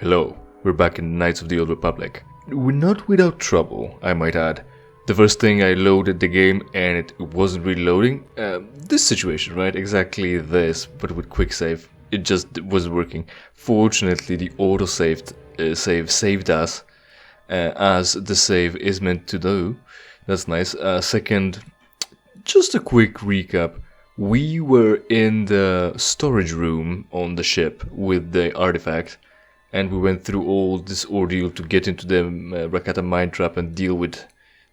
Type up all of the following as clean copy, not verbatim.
Hello, we're back in Knights of the Old Republic. We're not without trouble, I might add. The first thing I loaded the game and it wasn't really loading. This situation, right? Exactly this, but with quick save. It just wasn't working. Fortunately, the autosaved save saved us, as the save is meant to do. That's nice. Second, just a quick recap. We were in the storage room on the ship with the artifact, and we went through all this ordeal to get into the Rakata mine trap and deal with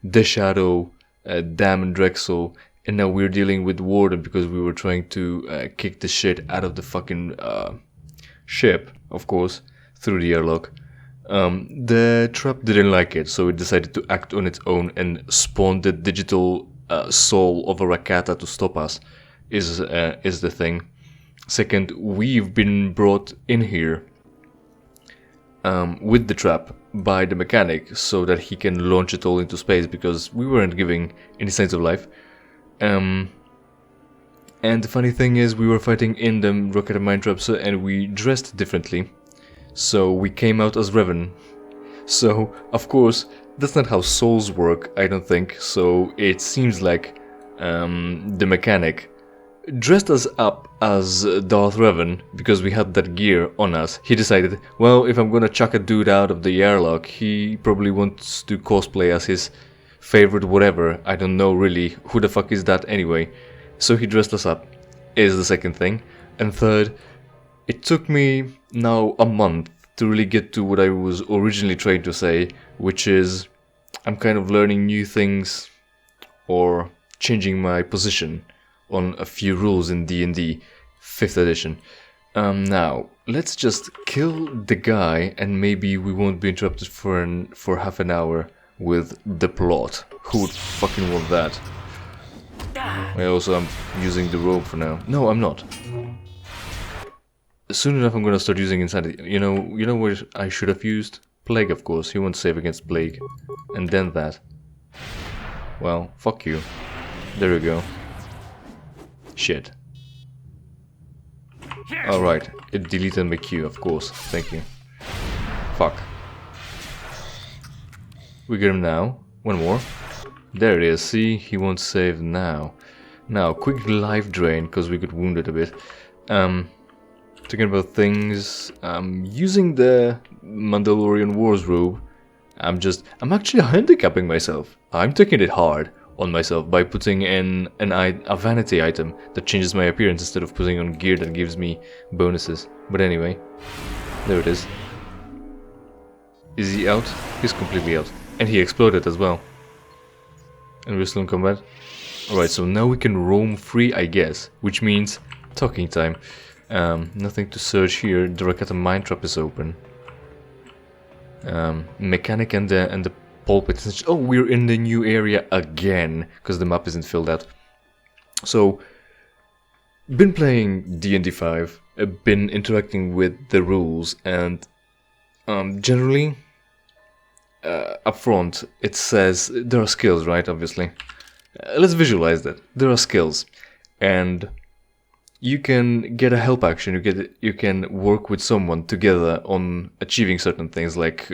the Shadow, Dam and Drexel, and now we're dealing with Warden because we were trying to kick the shit out of the fucking ship, of course, through the airlock. The trap didn't like it, so it decided to act on its own and spawn the digital soul of a Rakata to stop us, is the thing. Second, we've been brought in here with the trap by the mechanic so that he can launch it all into space because we weren't giving any signs of life. And the funny thing is we were fighting in the Rakata mine traps and we dressed differently. So we came out as Revan. So, of course, that's not how souls work, I don't think. So it seems like the mechanic dressed us up as Darth Revan because we had that gear on us. He decided, well, if I'm gonna chuck a dude out of the airlock, he probably wants to cosplay as his favorite whatever. I don't know really who the fuck is that anyway. So he dressed us up, is the second thing. And third, it took me now a month to really get to what I was originally trying to say, which is I'm kind of learning new things or changing my position on a few rules in D&D 5th edition. Now, let's just kill the guy and maybe we won't be interrupted for half an hour with the plot. Who would fucking want that? I'm using the rope for now. No, I'm not. Soon enough I'm gonna start using insanity. You know what I should have used? Plague, of course. He won't save against plague. And then that. Well, fuck you. There we go. Shit. Alright, it deleted my queue, of course. Thank you. Fuck. We get him now. One more. There it is. See, he won't save now. Now, quick life drain, because we got wounded a bit. Talking about things, using the Mandalorian Wars robe, I'm actually handicapping myself. I'm taking it hard on myself by putting in a vanity item that changes my appearance instead of putting on gear that gives me bonuses. But anyway, there it is. Is he out? He's completely out. And he exploded as well. And we're still in combat. Alright, so now we can roam free, I guess, which means talking time. Nothing to search here. The Rakata mine trap is open. Mechanic and the pulpit. Oh, we're in the new area again because the map isn't filled out. So, been playing D&D 5. Been interacting with the rules, and generally, up front it says there are skills, right? Obviously, let's visualize that there are skills, and you can get a help action. You can work with someone together on achieving certain things. Like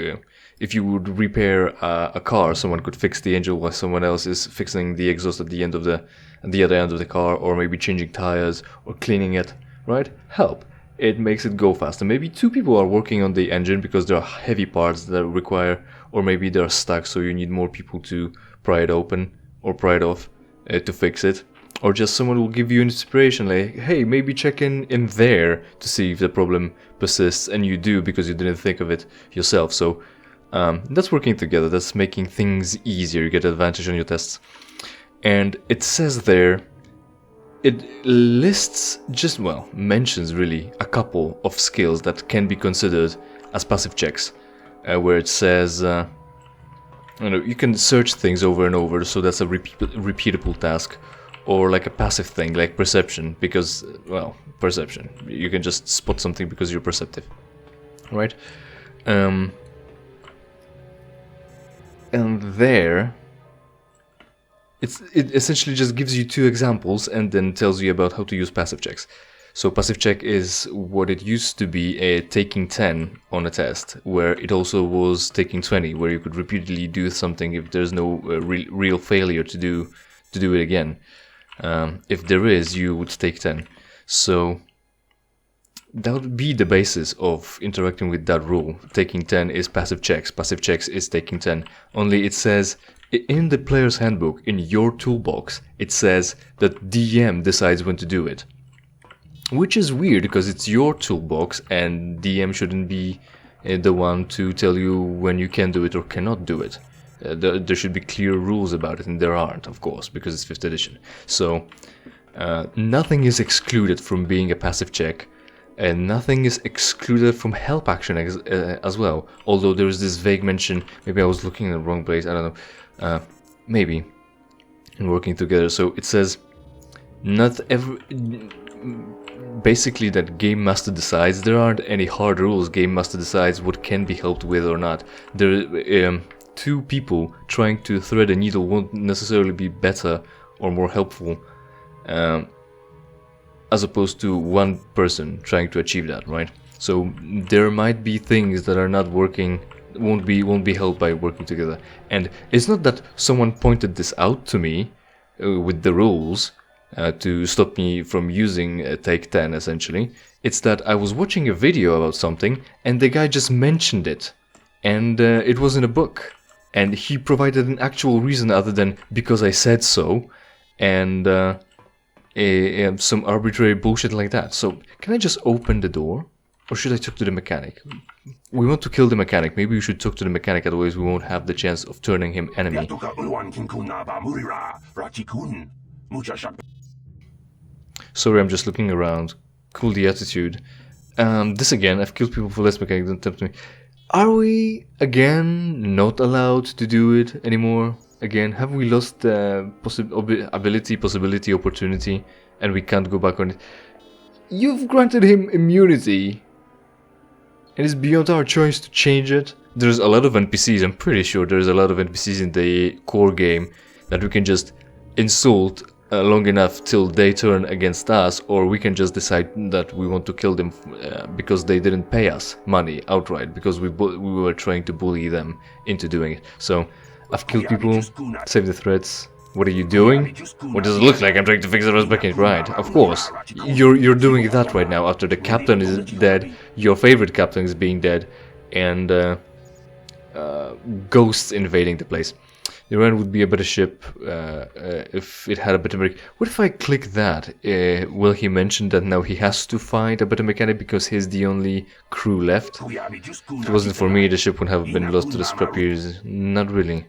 if you would repair a car, someone could fix the engine while someone else is fixing the exhaust at the other end of the car, or maybe changing tires or cleaning it. Right? Help. It makes it go faster. Maybe two people are working on the engine because there are heavy parts that require, or maybe they're stuck, so you need more people to pry it open or pry it off to fix it. Or just someone will give you inspiration, like, hey, maybe check in there to see if the problem persists, and you do because you didn't think of it yourself. So that's working together, that's making things easier, you get advantage on your tests. And it says there, it lists mentions really a couple of skills that can be considered as passive checks, where it says, you can search things over and over, so that's a repeatable task. Or like a passive thing, like perception, because, well, perception. You can just spot something because you're perceptive, right? And there, it essentially just gives you two examples and then tells you about how to use passive checks. So passive check is what it used to be, a taking 10 on a test, where it also was taking 20, where you could repeatedly do something if there's no real failure to do it again. If there is, you would take 10. So that would be the basis of interacting with that rule. Taking 10 is passive checks. Passive checks is taking 10. Only it says in the player's handbook, in your toolbox, it says that DM decides when to do it. Which is weird because it's your toolbox and DM shouldn't be the one to tell you when you can do it or cannot do it. There should be clear rules about it, and there aren't, of course, because it's 5th edition. So nothing is excluded from being a passive check, and nothing is excluded from help action as well. Although there is this vague mention, maybe I was looking in the wrong place, I don't know, maybe, in working together. So it says, not every... Basically that Game Master decides. There aren't any hard rules. Game Master decides what can be helped with or not. There, two people trying to thread a needle won't necessarily be better or more helpful, as opposed to one person trying to achieve that, right? So there might be things that are not working, won't be helped by working together. And it's not that someone pointed this out to me with the rules. To stop me from using take 10, essentially. It's that I was watching a video about something and the guy just mentioned it, and it was in a book, and he provided an actual reason other than because I said so, and some arbitrary bullshit like that. So can I just open the door, or should I talk to the mechanic? We want to kill the mechanic. Maybe we should talk to the mechanic, otherwise we won't have the chance of turning him enemy. Sorry, I'm just looking around. Cool, the attitude. This again, I've killed people for less mechanic than tempt me. Are we, again, not allowed to do it anymore? Again, have we lost the possibility, opportunity, and we can't go back on it? You've granted him immunity, and it's beyond our choice to change it. There's a lot of NPCs, I'm pretty sure there's a lot of NPCs in the core game that we can just insult long enough till they turn against us, or we can just decide that we want to kill them because they didn't pay us money outright, because we were trying to bully them into doing it. So I've killed people, saved the threats. What are you doing? What does it look like? I'm trying to fix the respect, right? Of course. You're doing that right now after the captain is dead, your favorite captain is being dead, and ghosts invading the place. The Revan would be a better ship if it had a better mechanic. What if I click that? Will he mention that now he has to find a better mechanic because he's the only crew left? If it wasn't for me, the ship would have been lost to the scrappies. Not really.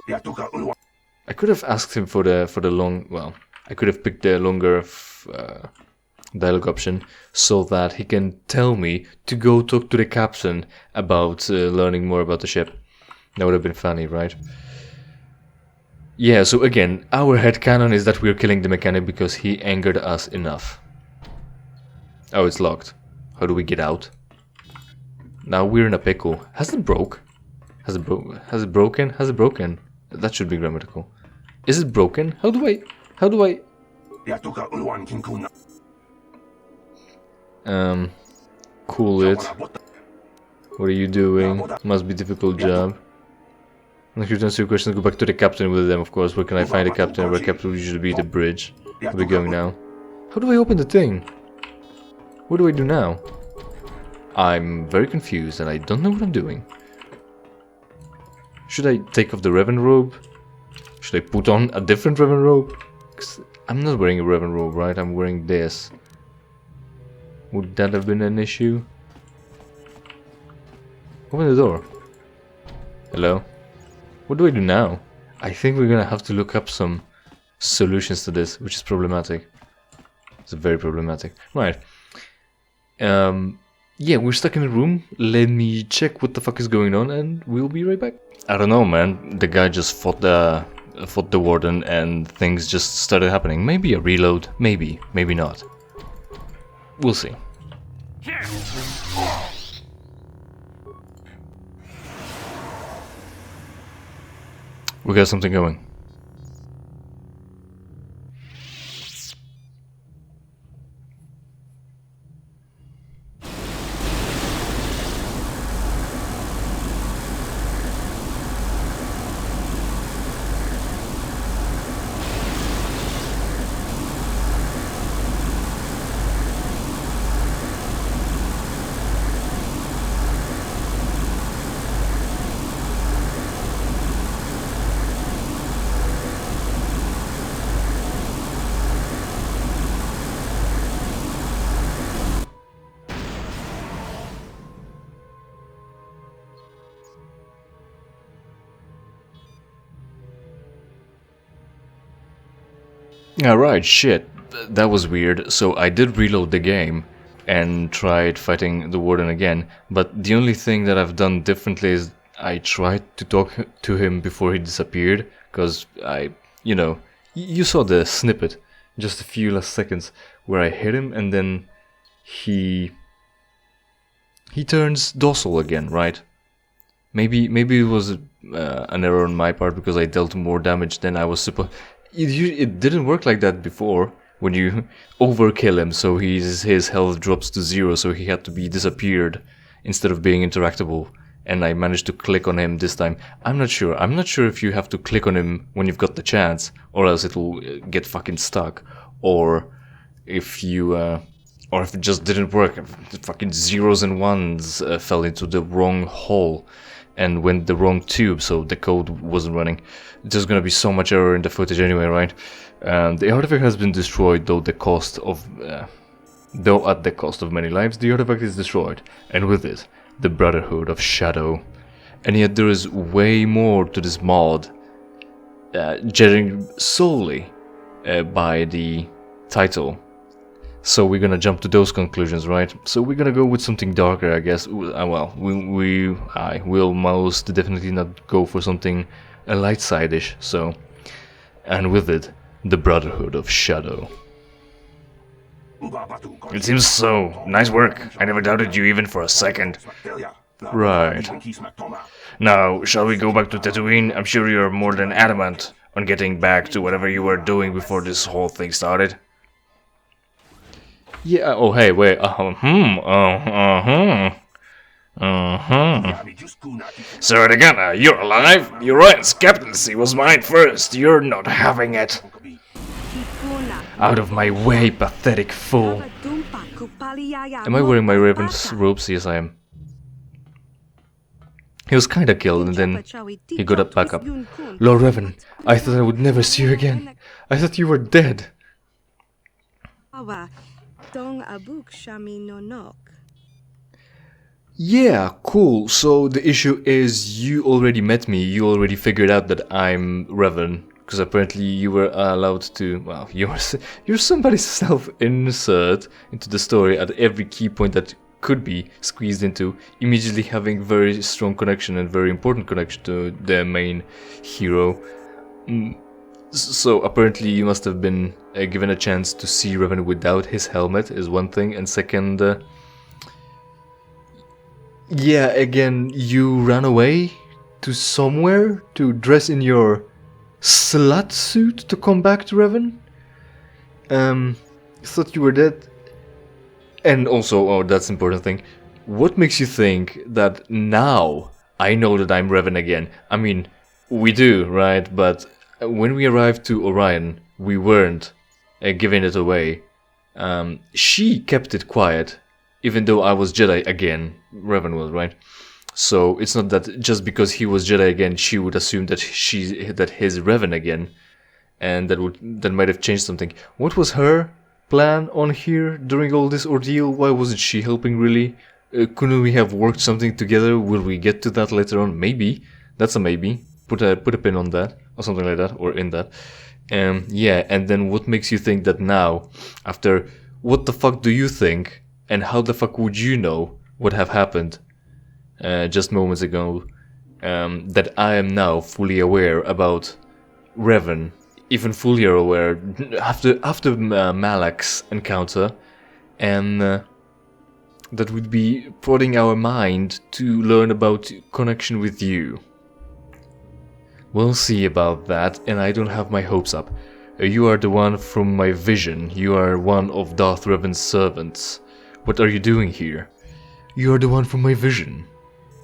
I could have asked him for the long... Well, I could have picked the longer dialogue option so that he can tell me to go talk to the captain about learning more about the ship. That would have been funny, right? Yeah, so again, our headcanon is that we're killing the mechanic because he angered us enough. Oh, it's locked. How do we get out? Now we're in a pickle. Has it broke? Has it broken? Has it broken? That should be grammatical. Is it broken? How do I... Cool it. What are you doing? Must be difficult job. If you answer your question, go back to the captain with them, of course. Where can I find the captain? Where captain would usually be the bridge. Where are we going now? How do I open the thing? What do I do now? I'm very confused and I don't know what I'm doing. Should I take off the revan robe? Should I put on a different revan robe? 'Cause I'm not wearing a revan robe, right? I'm wearing this. Would that have been an issue? Open the door. Hello? What do I do now? I think we're gonna have to look up some solutions to this, which is problematic. It's very problematic. Right. Yeah, we're stuck in a room. Let me check what the fuck is going on and we'll be right back. I don't know, man. The guy just fought the warden and things just started happening. Maybe a reload, maybe not. We'll see. We got something going. Alright, shit. That was weird. So I did reload the game and tried fighting the warden again, but the only thing that I've done differently is I tried to talk to him before he disappeared, because you know, you saw the snippet, just a few last seconds, where I hit him and then he turns docile again, right? Maybe it was an error on my part because I dealt more damage than I was supposed. It didn't work like that before when you overkill him, so his health drops to 0, so he had to be disappeared instead of being interactable. And I managed to click on him this time. I'm not sure if you have to click on him when you've got the chance, or else it'll get fucking stuck, or if you or if it just didn't work, fucking zeros and ones fell into the wrong hole and went the wrong tube, so the code wasn't running. There's gonna be so much error in the footage anyway, right? The artifact has been destroyed, though at the cost of many lives. The artifact is destroyed, and with it, the Brotherhood of Shadow. And yet there is way more to this mod, judging solely by the title. So we're gonna jump to those conclusions, right? So we're gonna go with something darker, I guess. Well, I will most definitely not go for something light side-ish. So, and with it, the Brotherhood of Shadow. It seems so. Nice work. I never doubted you even for a second. Right. Now, shall we go back to Tatooine? I'm sure you're more than adamant on getting back to whatever you were doing before this whole thing started. Yeah, oh hey, wait, Sir Dagana, you're alive? Orion's captaincy was mine first. You're not having it. Out of my way, pathetic fool. Am I wearing my Raven's robes? Yes, I am. He was kinda killed and then he got up back up. Lord Revan, I thought I would never see you again. I thought you were dead. Yeah, cool. So the issue is you already met me. You already figured out that I'm Revan. Because apparently you were allowed to, well, you're somebody's self-insert into the story at every key point that could be squeezed into, immediately having very strong connection and very important connection to the main hero. So apparently you must have been given a chance to see Revan without his helmet is one thing, and second, yeah, again, you ran away to somewhere to dress in your slut suit to come back to Revan. Thought you were dead. And also, oh, that's an important thing. What makes you think that now I know that I'm Revan again? I mean, we do, right? But when we arrived to Orion, we weren't giving it away. She kept it quiet, even though I was Jedi again. Revan was, right? So it's not that just because he was Jedi again, she would assume that he's Revan again, and that might have changed something. What was her plan on here during all this ordeal? Why wasn't she helping really? Couldn't we have worked something together? Will we get to that later on? Maybe. That's a maybe. Put a pin on that or something like that, or in that. Yeah. And then what makes you think that now, after what the fuck do you think, and how the fuck would you know what have happened? Just moments ago, that I am now fully aware about Revan, even fully aware after Malak's encounter, and that would be prodding our mind to learn about connection with you. We'll see about that, and I don't have my hopes up. You are the one from my vision. You are one of Darth Revan's servants. What are you doing here? You are the one from my vision.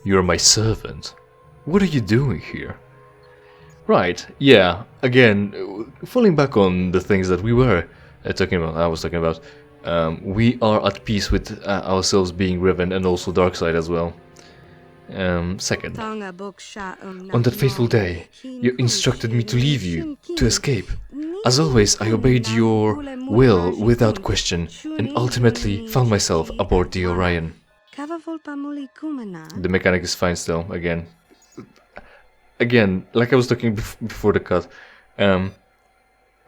You're my servant. What are you doing here? Right, yeah, again, falling back on the things that we were I was talking about, we are at peace with ourselves being Revan and also Darkseid as well. Second, on that fateful day, you instructed me to leave you, to escape. As always, I obeyed your will without question, and ultimately found myself aboard the Orion. The mechanic is fine still, again, like I was talking before the cut,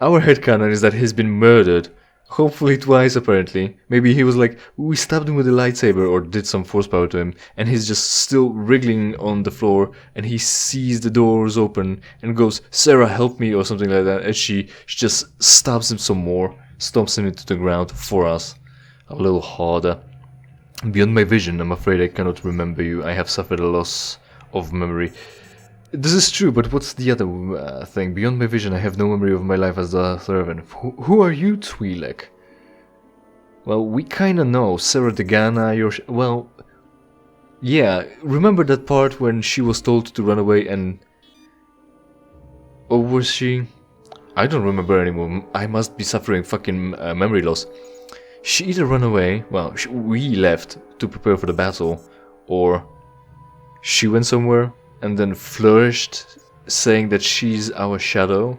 Our headcanon is that he's been murdered. Hopefully twice, apparently. Maybe he was like, we stabbed him with a lightsaber or did some force power to him, and he's just still wriggling on the floor, and he sees the doors open and goes, Sarah, help me, or something like that, and she just stabs him some more, stomps him into the ground for us. A little harder. Beyond my vision, I'm afraid I cannot remember you. I have suffered a loss of memory. This is true, but what's the other thing? Beyond my vision, I have no memory of my life as a servant. Who are you, twi'lek? Well, we kinda know. Sarah Degana, well... Yeah, remember that part when she was told to run away and... Or was she... I don't remember anymore. I must be suffering fucking memory loss. She either ran away, well, we left to prepare for the battle, or she went somewhere and then flourished, saying that she's our shadow,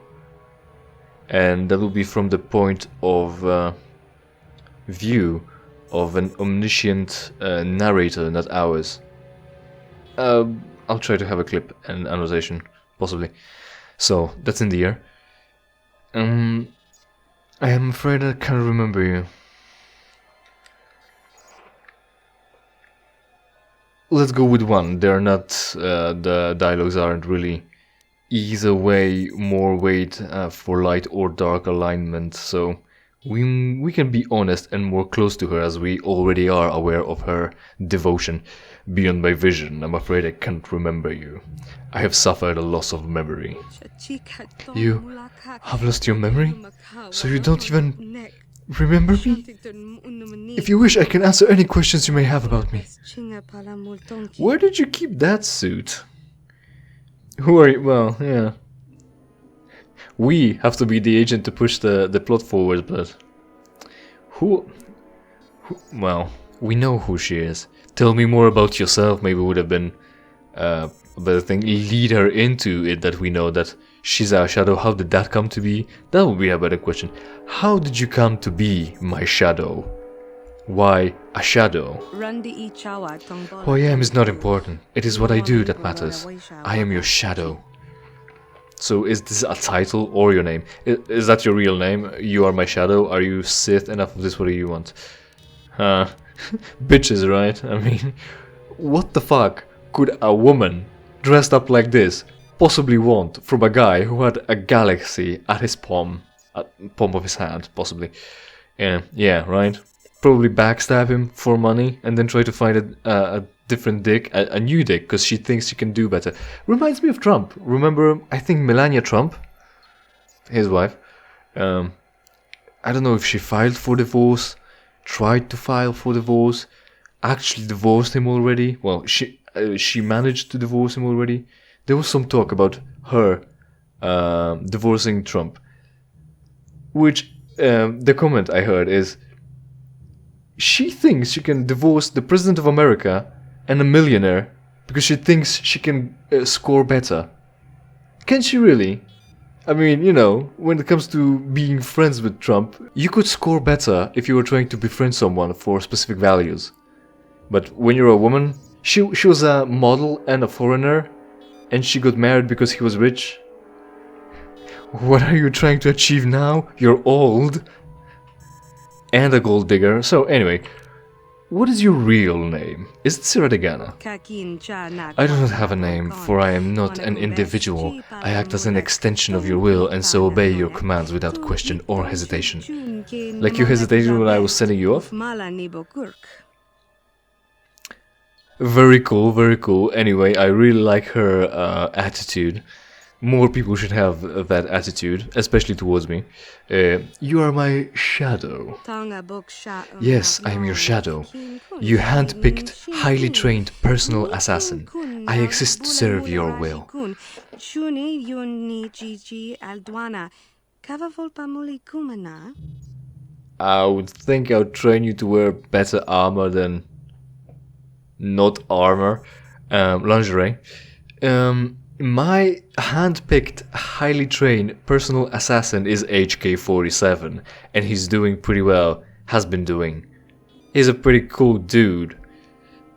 and that will be from the point of view of an omniscient narrator, not ours. I'll try to have a clip and annotation, possibly. So, that's in the air. I am afraid I can't remember you. Let's go with one. They're not, the dialogues aren't really either way more weight for light or dark alignment, so we can be honest and more close to her as we already are aware of her devotion. Beyond my vision, I'm afraid I can't remember you. I have suffered a loss of memory. You have lost your memory? So you don't even remember me? If you wish, I can answer any questions you may have about me. Where did you keep that suit? Who are you? Well, yeah. We have to be the agent to push the plot forward, but... Who... Well, we know who she is. Tell me more about yourself, maybe would have been a better thing. Lead her into it that we know that she's our shadow. How did that come to be? That would be a better question. How did you come to be my shadow? Why a shadow? Who I am is not important. It is what I do that matters. I am your shadow. So is this a title or your name? Is that your real name? You are my shadow? Are you Sith? Enough of this, what do you want? Bitches, right? I mean, what the fuck could a woman dressed up like this possibly want from a guy who had a galaxy at his palm of his hand, possibly? Yeah, right? Probably backstab him for money and then try to find a different dick, a new dick, because she thinks she can do better. Reminds me of Trump. Remember, I think Melania Trump, his wife, I don't know if she filed for divorce, tried to file for divorce, actually divorced him already. Well, she managed to divorce him already. There was some talk about her divorcing Trump, which the comment I heard is she thinks she can divorce the President of America and a millionaire because she thinks she can score better. Can she really? I mean, you know, when it comes to being friends with Trump, you could score better if you were trying to befriend someone for specific values. But when you're a woman, she was a model and a foreigner, and she got married because he was rich. What are you trying to achieve now? You're old. And a gold digger. So anyway, what is your real name? Is it Siradegana? I do not have a name, for I am not an individual. I act as an extension of your will and so obey your commands without question or hesitation. Like you hesitated when I was sending you off? Very cool, very cool. Anyway, I really like her attitude. More people should have that attitude, especially towards me. You are my shadow. Yes, I am your shadow. You hand-picked, highly trained personal assassin. I exist to serve your will. I would think I would train you to wear better armor than not armor. Lingerie. My hand-picked, highly trained personal assassin is HK-47, and he's doing pretty well, has been doing. He's a pretty cool dude.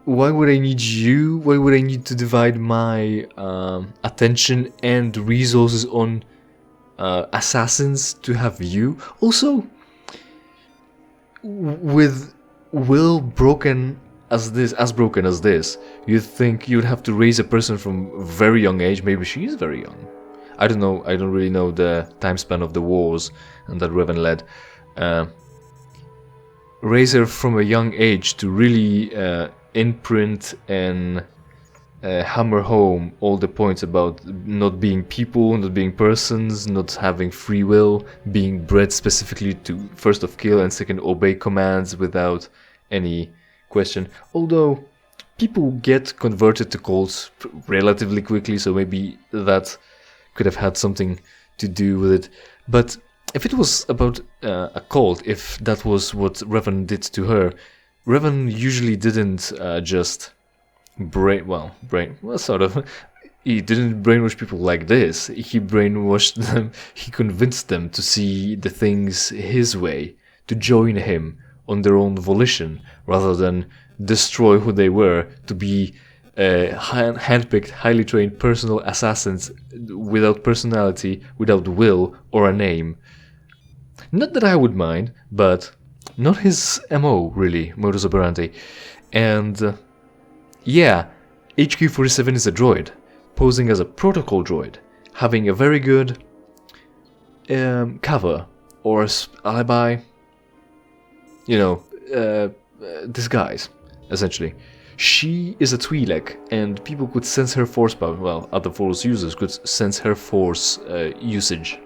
Why would I need you? Why would I need to divide my attention and resources on assassins to have you. Also, with will broken as this, you'd think you'd have to raise a person from a very young age. Maybe she is very young. I don't know. I don't really know the time span of the wars and that Revan led. Raise her from a young age to really imprint and hammer home all the points about not being people, not being persons, not having free will, being bred specifically to first of kill and second obey commands without any question. Although people get converted to cults relatively quickly, so maybe that could have had something to do with it. But if it was about a cult, if that was what Revan did to her, Revan usually didn't just sort of. He didn't brainwash people like this. He brainwashed them, he convinced them to see the things his way, to join him on their own volition, rather than destroy who they were, to be handpicked, highly trained personal assassins without personality, without will or a name. Not that I would mind, but not his MO, really, modus operandi. And yeah, HQ-47 is a droid, posing as a protocol droid, having a very good cover or alibi, disguise, essentially. She is a twi'lek, and people could sense her force power. Well, other force users could sense her force usage,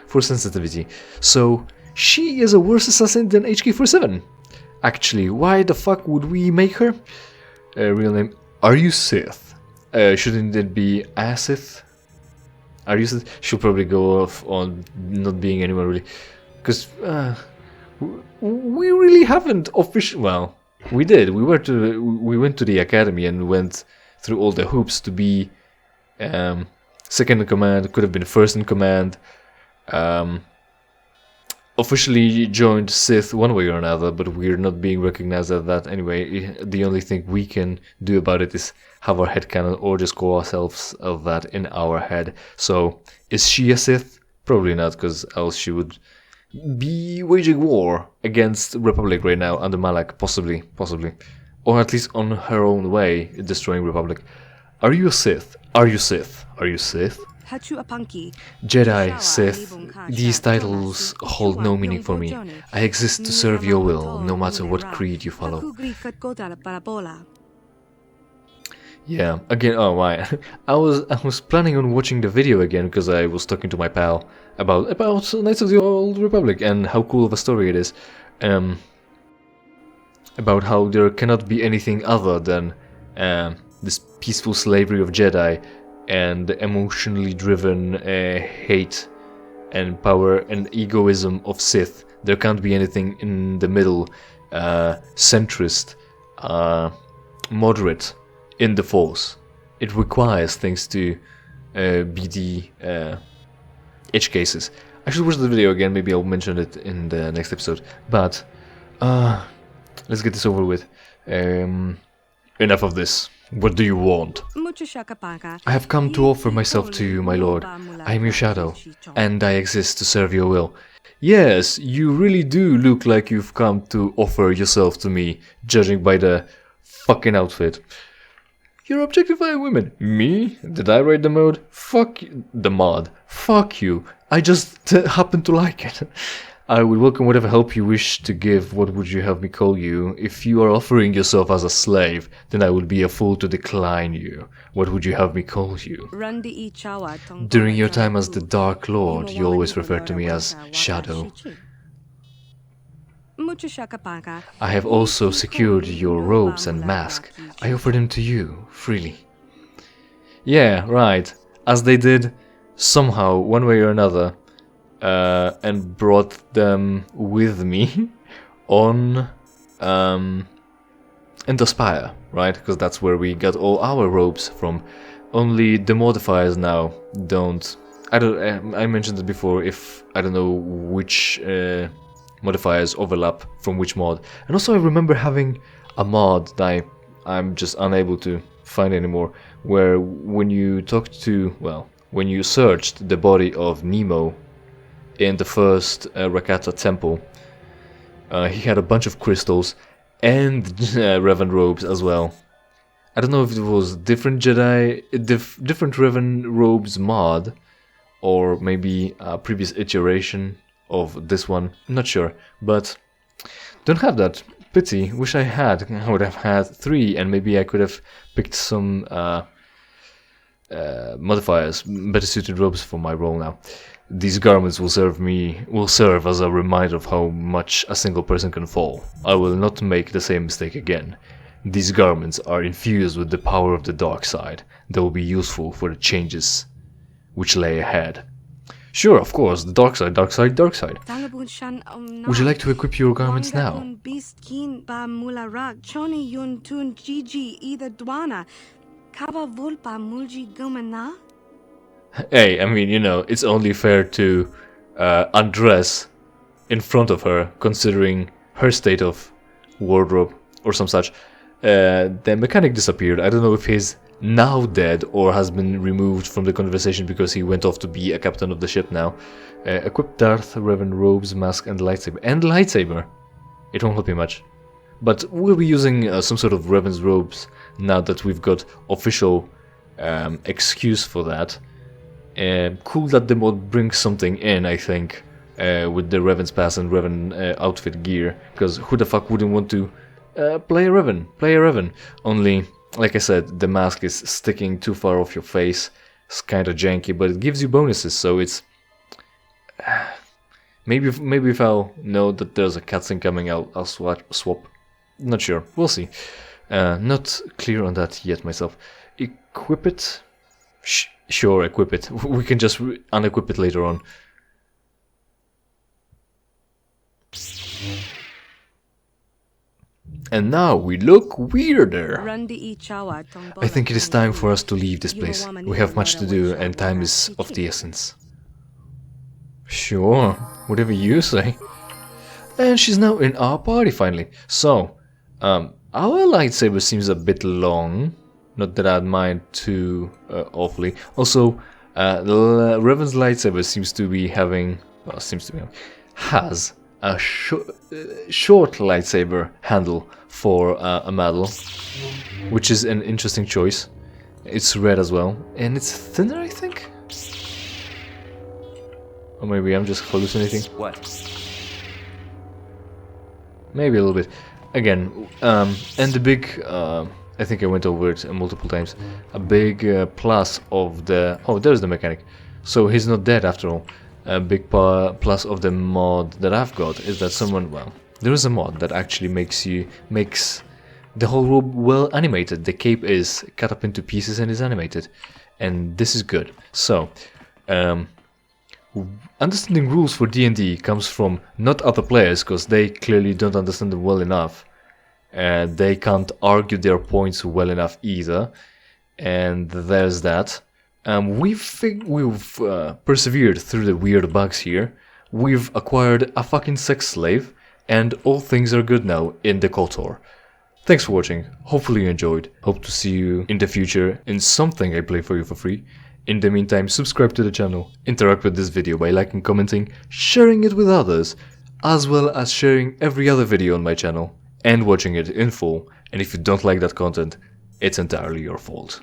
force sensitivity. So she is a worse assassin than HQ-47. Actually, why the fuck would we make her? Real name? Are you Sith? Shouldn't it be a Sith? Are you Sith? She'll probably go off on not being anyone really, because we really haven't officially. Well, we did. We went to the academy and went through all the hoops to be second in command. Could have been first in command. Officially joined Sith one way or another, but we're not being recognized as that anyway. The only thing we can do about it is have our headcanon or just call ourselves of that in our head. So, is she a Sith? Probably not, because else she would be waging war against Republic right now under Malak, possibly. Or at least on her own way, destroying Republic. Are you a Sith? Are you Sith? Are you Sith? Jedi, Sith, these titles hold no meaning for me. I exist to serve your will, no matter what creed you follow. Yeah, again, oh my, I was planning on watching the video again because I was talking to my pal about Knights of the Old Republic and how cool of a story it is. About how there cannot be anything other than this peaceful slavery of Jedi and emotionally driven hate and power and egoism of Sith. There can't be anything in the middle, centrist, moderate in the Force. It requires things to be the edge cases. I should watch the video again, maybe I'll mention it in the next episode. But let's get this over with. Enough of this. What do you want? I have come to offer myself to you, my lord. I am your shadow, and I exist to serve your will. Yes, you really do look like you've come to offer yourself to me, judging by the fucking outfit. You're objectifying women. Me? Did I write the mode? Fuck the mod. Fuck you. I just happen to like it. I would welcome whatever help you wish to give. What would you have me call you? If you are offering yourself as a slave, then I would be a fool to decline you. What would you have me call you? During your time as the Dark Lord, you always referred to me as Shadow. I have also secured your robes and mask. I offer them to you, freely. Yeah, right. As they did, somehow, one way or another, and brought them with me on Spire, right? Because that's where we got all our robes from. Only the modifiers now don't. I mentioned it before. If I don't know which modifiers overlap from which mod, and also I remember having a mod that I'm just unable to find anymore, where when you talked to when you searched the body of Nemo in the first Rakata temple. He had a bunch of crystals and revan robes as well. I don't know if it was different Jedi, different revan robes mod, or maybe a previous iteration of this one. I'm not sure, but don't have that. Pity. Wish I had. I would have had 3, and maybe I could have picked some modifiers, better suited robes for my role now. These garments will serve as a reminder of how much a single person can fall. I will not make the same mistake again. These garments are infused with the power of the dark side. They will be useful for the changes which lay ahead. Sure, of course, the dark side, dark side, dark side. Would you like to equip your garments now? Hey, I mean, you know, it's only fair to undress in front of her, considering her state of wardrobe or some such. The mechanic disappeared. I don't know if he's now dead or has been removed from the conversation because he went off to be a captain of the ship now. Equip Darth, Revan robes, mask, and lightsaber. And lightsaber! It won't help you much. But we'll be using some sort of Revan's robes now that we've got official excuse for that. Cool that the mod brings something in, I think, with the Revan's pass and Revan outfit gear. Because who the fuck wouldn't want to play a Revan? Play a Revan. Only, like I said, the mask is sticking too far off your face. It's kind of janky, but it gives you bonuses, so it's... maybe if I'll know that there's a cutscene coming, I'll swap. Not sure. We'll see. Not clear on that yet myself. Equip it? Sure, equip it. We can just unequip it later on. And now we look weirder. I think it is time for us to leave this place. We have much to do and time is of the essence. Sure, whatever you say. And she's now in our party finally. So, our lightsaber seems a bit long. Not that I'd mind too awfully. Also, Revan's lightsaber seems to be having... Well, has a short lightsaber handle for a medal, which is an interesting choice. It's red as well, and it's thinner, I think? Or maybe I'm just hallucinating. What? Maybe a little bit. Again, and the big... I think I went over it multiple times. A big plus of the... Oh, there's the mechanic. So he's not dead after all. A big plus of the mod that I've got is that someone... Well, there is a mod that actually makes the whole robe well animated. The cape is cut up into pieces and is animated. And this is good. So, understanding rules for D&D comes from not other players, because they clearly don't understand them well enough. They can't argue their points well enough either, and there's that. We've persevered through the weird bugs here. We've acquired a fucking sex slave, and all things are good now in the KotOR. Thanks for watching, hopefully you enjoyed. Hope to see you in the future in something I play for you for free. In the meantime, subscribe to the channel, interact with this video by liking, commenting, sharing it with others, as well as sharing every other video on my channel, and watching it in full. And if you don't like that content, it's entirely your fault.